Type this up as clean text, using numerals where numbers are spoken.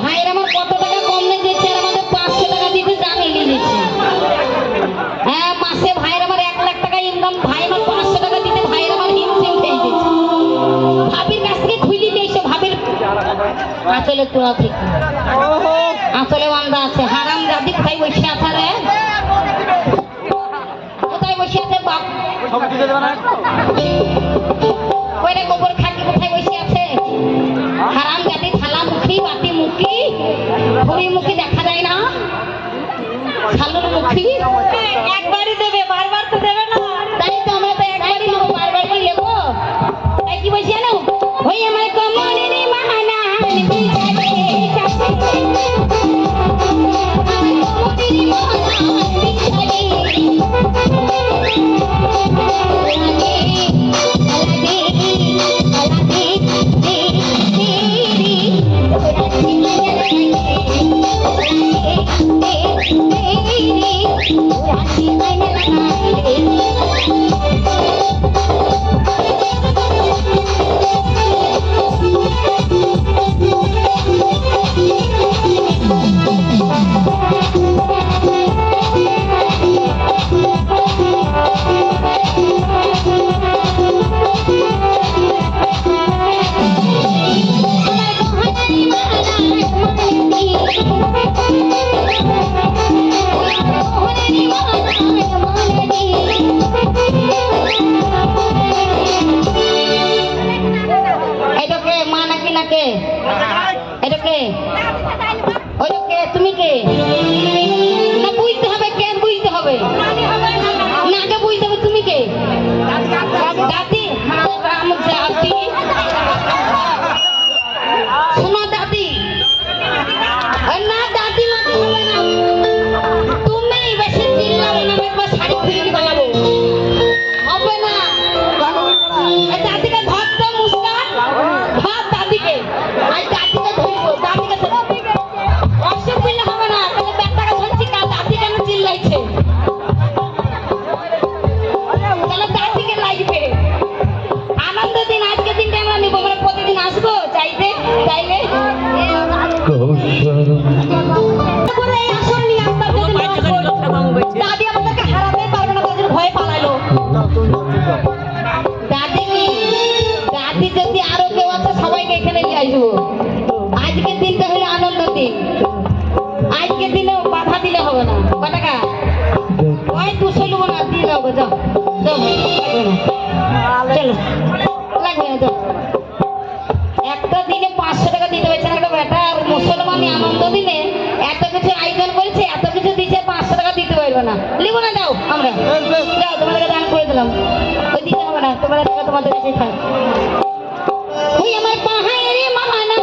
ভাইয়ের আমার কত টাকা কম নিয়ে দিচ্ছে আর আমাদের 500 টাকা দিতে জানিয়ে দিয়েছে। হ্যাঁ, মাসে ভাইয়ের আমার 1 লাখ টাকা ইনকাম, ভাই আমার 500 টাকা দিতে ভাইয়ের আমার হিমশিম খেয়ে গেছে। ভাবির কাছ থেকে খুলি দিয়েছে, ভাবির আসলে তোরা ঠিক আসলে বান্দা আছে হারাম জাদি কোথায় বসে আছে রে, কোথায় বসে আছে বাপ কইরে গোবর খাকি কোথায় বসে আছে হারাম জাদি, থালা মুখী বাটি মুখী ভুড়ি মুখী দেখা যায় না, ছালুর মুখী একবারই দেবে বারবার তো দেবে না, তাই তো আমরা তো একবারই নেবো বারবার কি নেবো, তাই কি বসে আনো ওই আমার কমরের মাহানা তুমি কে না বুঝতে হবে, কে বুঝতে হবে না, আগে বুঝতে হবে তুমি কে দাদি, দাদি শোনো দাদি না দাদি মাকে হবে না, তুমি বেশি চিল্লাবো না, একবার শাড়ি খুলে পালাবো হবে না, দাদিকে ধরতো মুস্কান ধর দাদিকে, আর দাদিকে ধরবো দাদিকে অসুখ দিলে হবে না, তাহলে ব্যাটাকে বলছি কাল দাদি কেন চিল্লাইছে, তাহলে দাদিকে লাগবে আনন্দ দিন, আজকে দিনটা আমরা নিবো, আমরা প্রতিদিন আসবো চাইতে চাইলে দাদি আমাদেরকে হারাতে পারবে না, তাদের ভয়ে পালালো দাদি, দাদি যদি আরো কেউ আছে সবাইকে এখানে নিয়ে আসবো, আজকের দিনটা হলো আনন্দ দিন, আজকের দিনে বাধা দিলে হবে না, কটাকা ওই 200 নেবো না দিয়ে দেবো, যাও চলো লাগবে না যাও, একটা দিনে 500 টাকা দিতে পারছে না একটা বেটা, আর মুসলমানি আনন্দ দিনে এত কিছু আয়োজন করেছে, এত কিছু দিচ্ছে, 500 টাকা দিতে পারবে না, লিখবো না যাও, আমরা যাও তোমাদেরকে দান করে দিলাম, ওই দিতে হবে না, তোমাদের টাকা তোমাদের কাছেই থাক, ওই আমার পাহাড়ে মহানা